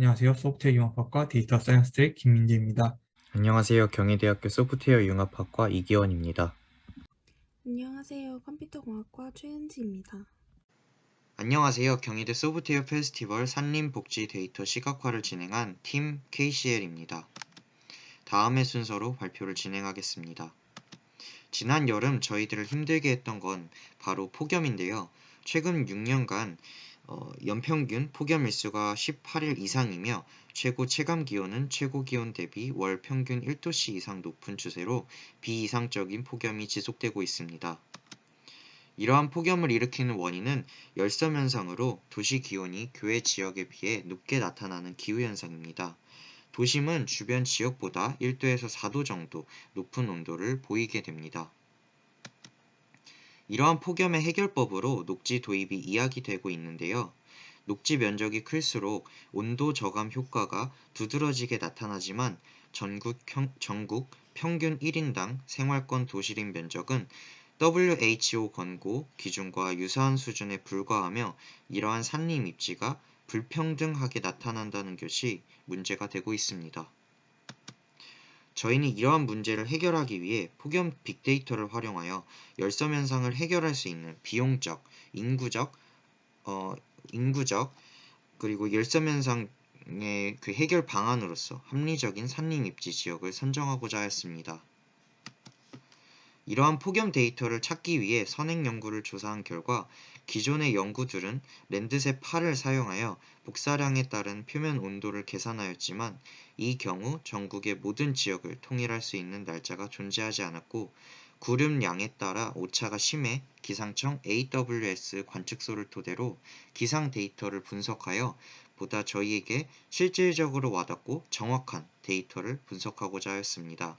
안녕하세요. 소프트웨어 융합학과 데이터 사이언스의 김민재입니다. 안녕하세요. 경희대학교 소프트웨어 융합학과 이기원입니다. 안녕하세요. 컴퓨터공학과 최은지입니다. 안녕하세요. 경희대 소프트웨어 페스티벌 산림복지 데이터 시각화를 진행한 팀 KCL입니다. 다음의 순서로 발표를 진행하겠습니다. 지난 여름 저희들을 힘들게 했던 건 바로 폭염인데요. 최근 6년간 연평균 폭염 일수가 18일 이상이며 최고 체감기온은 최고기온 대비 월 평균 1도씨 이상 높은 추세로 비이상적인 폭염이 지속되고 있습니다. 이러한 폭염을 일으키는 원인은 열섬 현상으로 도시 기온이 교외 지역에 비해 높게 나타나는 기후현상입니다. 도심은 주변 지역보다 1도에서 4도 정도 높은 온도를 보이게 됩니다. 이러한 폭염의 해결법으로 녹지 도입이 이야기되고 있는데요. 녹지 면적이 클수록 온도 저감 효과가 두드러지게 나타나지만 전국 평균 1인당 생활권 도시림 면적은 WHO 권고 기준과 유사한 수준에 불과하며 이러한 산림 입지가 불평등하게 나타난다는 것이 문제가 되고 있습니다. 저희는 이러한 문제를 해결하기 위해 폭염 빅데이터를 활용하여 열섬 현상을 해결할 수 있는 비용적, 인구적 그리고 열섬 현상의 그 해결 방안으로서 합리적인 산림 입지 지역을 선정하고자 하였습니다. 이러한 폭염 데이터를 찾기 위해 선행 연구를 조사한 결과 기존의 연구들은 랜드셋 8을 사용하여 복사량에 따른 표면 온도를 계산하였지만 이 경우 전국의 모든 지역을 통일할 수 있는 날짜가 존재하지 않았고 구름량에 따라 오차가 심해 기상청 AWS 관측소를 토대로 기상 데이터를 분석하여 보다 저희에게 실질적으로 와닿고 정확한 데이터를 분석하고자 하였습니다.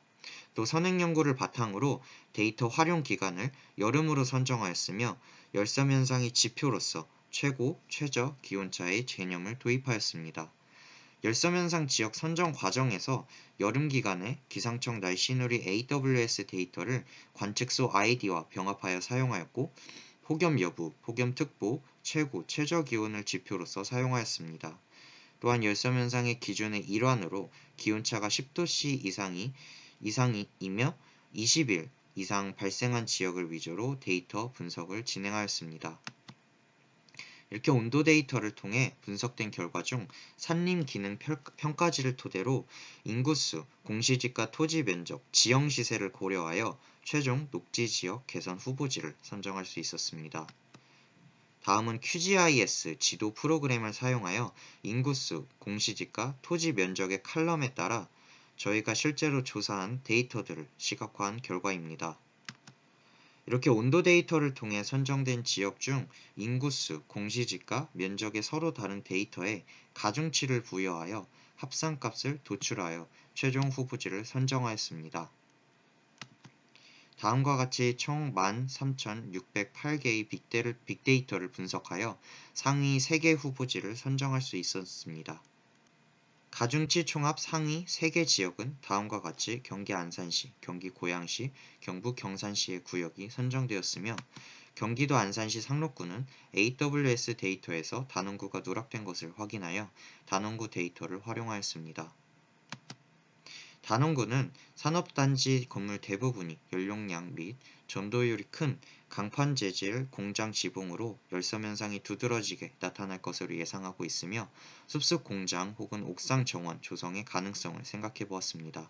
또 선행 연구를 바탕으로 데이터 활용 기간을 여름으로 선정하였으며 열섬 현상의 지표로서 최고, 최저 기온차의 개념을 도입하였습니다. 열섬 현상 지역 선정 과정에서 여름 기간에 기상청 날씨누리 AWS 데이터를 관측소 아이디와 병합하여 사용하였고 폭염 여부, 폭염특보, 최고, 최저 기온을 지표로서 사용하였습니다. 또한 열섬 현상의 기준의 일환으로 기온차가 10도씨 이상이며 20일 이상 발생한 지역을 위주로 데이터 분석을 진행하였습니다. 이렇게 온도 데이터를 통해 분석된 결과 중 산림 기능 평가지를 토대로 인구수, 공시지가 토지 면적, 지형 시세를 고려하여 최종 녹지 지역 개선 후보지를 선정할 수 있었습니다. 다음은 QGIS 지도 프로그램을 사용하여 인구수, 공시지가, 토지 면적의 칼럼에 따라 저희가 실제로 조사한 데이터들을 시각화한 결과입니다. 이렇게 온도 데이터를 통해 선정된 지역 중 인구수, 공시지가, 면적의 서로 다른 데이터에 가중치를 부여하여 합산값을 도출하여 최종 후보지를 선정하였습니다. 다음과 같이 총 13,608개의 빅데이터를 분석하여 상위 3개 후보지를 선정할 수 있었습니다. 가중치 총합 상위 3개 지역은 다음과 같이 경기 안산시, 경기 고양시, 경북 경산시의 구역이 선정되었으며 경기도 안산시 상록구는 AWS 데이터에서 단원구가 누락된 것을 확인하여 단원구 데이터를 활용하였습니다. 단원구는 산업단지 건물 대부분이 연용량 및 전도율이 큰 강판 재질 공장 지붕으로 열섬 현상이 두드러지게 나타날 것으로 예상하고 있으며 숲속 공장 혹은 옥상 정원 조성의 가능성을 생각해 보았습니다.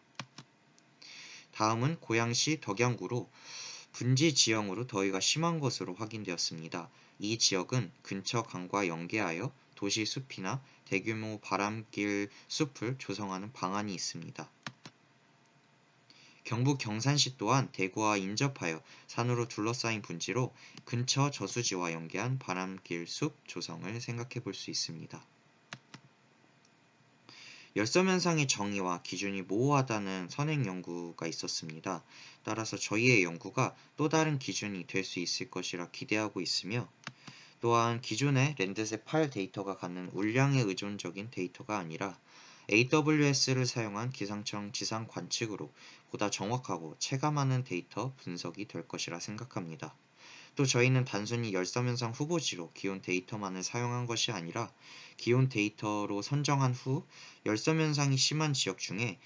다음은 고양시 덕양구로 분지 지형으로 더위가 심한 것으로 확인되었습니다. 이 지역은 근처 강과 연계하여 도시 숲이나 대규모 바람길 숲을 조성하는 방안이 있습니다. 경북 경산시 또한 대구와 인접하여 산으로 둘러싸인 분지로 근처 저수지와 연계한 바람길 숲 조성을 생각해 볼 수 있습니다. 열섬 현상의 정의와 기준이 모호하다는 선행 연구가 있었습니다. 따라서 저희의 연구가 또 다른 기준이 될 수 있을 것이라 기대하고 있으며 또한 기존의 랜드셋 8 데이터가 갖는 울량에 의존적인 데이터가 아니라 AWS를 사용한 기상청 지상 관측으로 보다 정확하고 체감하는 데이터 분석이 될 것이라 생각합니다. 또 저희는 단순히 열섬현상 후보지로 기온 데이터만을 사용한 것이 아니라 기온 데이터로 선정한 후 열섬현상이 심한 지역 중에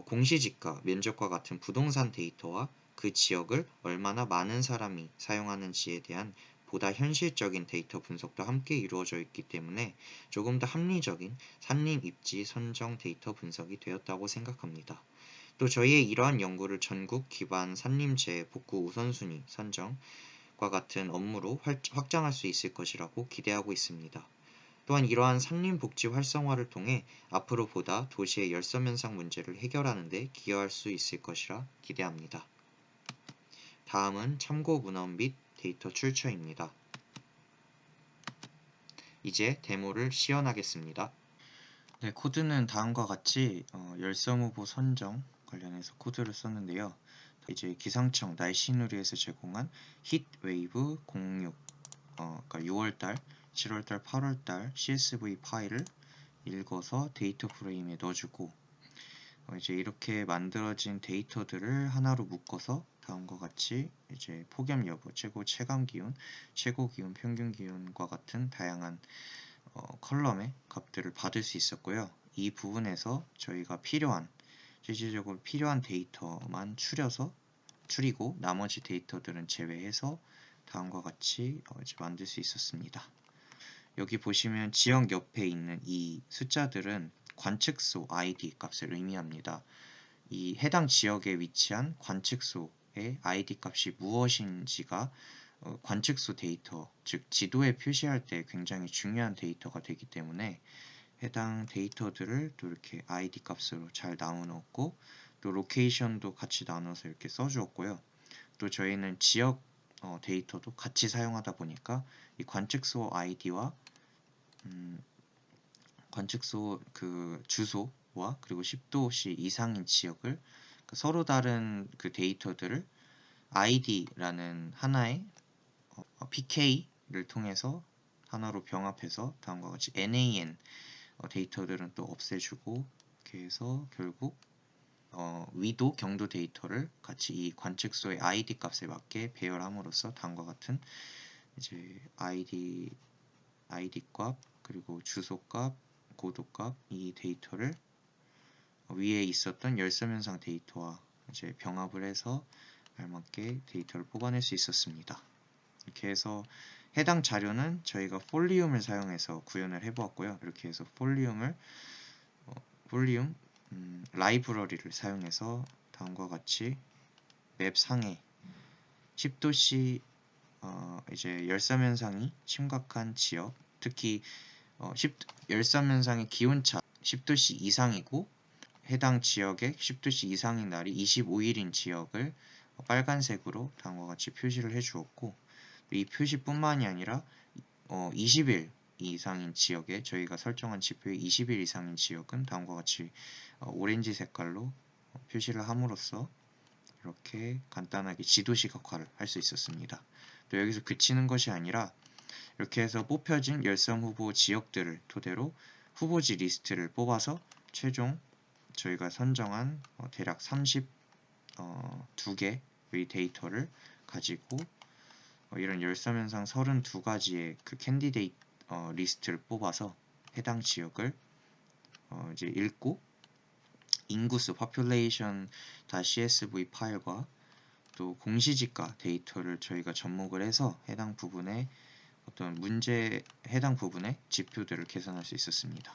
공시지가, 면적과 같은 부동산 데이터와 그 지역을 얼마나 많은 사람이 사용하는지에 대한 보다 현실적인 데이터 분석도 함께 이루어져 있기 때문에 조금 더 합리적인 산림 입지 선정 데이터 분석이 되었다고 생각합니다. 또 저희의 이러한 연구를 전국 기반 산림재해 복구 우선순위 선정과 같은 업무로 확장할 수 있을 것이라고 기대하고 있습니다. 또한 이러한 산림복지 활성화를 통해 앞으로 보다 도시의 열섬 현상 문제를 해결하는 데 기여할 수 있을 것이라 기대합니다. 다음은 참고 문헌 및 데이터 출처입니다. 이제 데모를 시연하겠습니다. 네, 코드는 다음과 같이 열섬 후보 선정 관련해서 코드를 썼는데요. 이제 기상청 날씨누리에서 제공한 히트웨이브 06 그러니까 6월달, 7월달, 8월달 CSV 파일을 읽어서 데이터 프레임에 넣어주고 이제 이렇게 만들어진 데이터들을 하나로 묶어서 다음과 같이 이제 폭염 여부, 최고 체감 기온, 최고 기온, 평균 기온과 같은 다양한 컬럼의 값들을 받을 수 있었고요. 이 부분에서 저희가 실질적으로 필요한 데이터만 추리고 나머지 데이터들은 제외해서 다음과 같이 이제 만들 수 있었습니다. 여기 보시면 지역 옆에 있는 이 숫자들은 관측소 ID 값을 의미합니다. 이 해당 지역에 위치한 관측소의 ID 값이 무엇인지가 관측소 데이터, 즉 지도에 표시할 때 굉장히 중요한 데이터가 되기 때문에 해당 데이터들을 또 이렇게 ID 값으로 잘 나눠놓고 또 로케이션도 같이 나눠서 이렇게 써주었고요. 또 저희는 지역 데이터도 같이 사용하다 보니까 이 관측소 아이디와 관측소 그 주소와 그리고 10도씨 이상인 지역을 서로 다른 그 데이터들을 id라는 하나의 pk를 통해서 하나로 병합해서 다음과 같이 nan 데이터들은 또 없애주고 이렇게 해서 결국 위도, 경도 데이터를 같이 이 관측소의 id 값에 맞게 배열함으로써 다음과 같은 이제 id 값 그리고 주소 값, 고도 값 이 데이터를 위에 있었던 열섬 현상 데이터와 이제 병합을 해서 알맞게 데이터를 뽑아낼 수 있었습니다. 이렇게 해서 해당 자료는 저희가 폴리움을 사용해서 구현을 해보았고요. 이렇게 해서 폴리움 라이브러리를 사용해서 다음과 같이 맵 상에 10도씨 이제 열섬 현상이 심각한 지역, 특히 열섬 현상의 기온차 10도씨 이상이고 해당 지역에 10도씨 이상인 날이 25일인 지역을 빨간색으로 다음과 같이 표시를 해주었고 이 표시뿐만이 아니라 20일 이상인 지역에 저희가 설정한 지표의 20일 이상인 지역은 다음과 같이 오렌지 색깔로 표시를 함으로써 이렇게 간단하게 지도 시각화를 할 수 있었습니다. 또 여기서 그치는 것이 아니라 이렇게 해서 뽑혀진 열섬 후보 지역들을 토대로 후보지 리스트를 뽑아서 최종 저희가 선정한 대략 32개의 데이터를 가지고 이런 열섬 현상 32가지의 그 캔디데이트 리스트를 뽑아서 해당 지역을 이제 읽고 인구수 population.csv 파일과 또 공시지가 데이터를 저희가 접목을 해서 해당 부분에 해당 부분의 지표들을 계산할 수 있었습니다.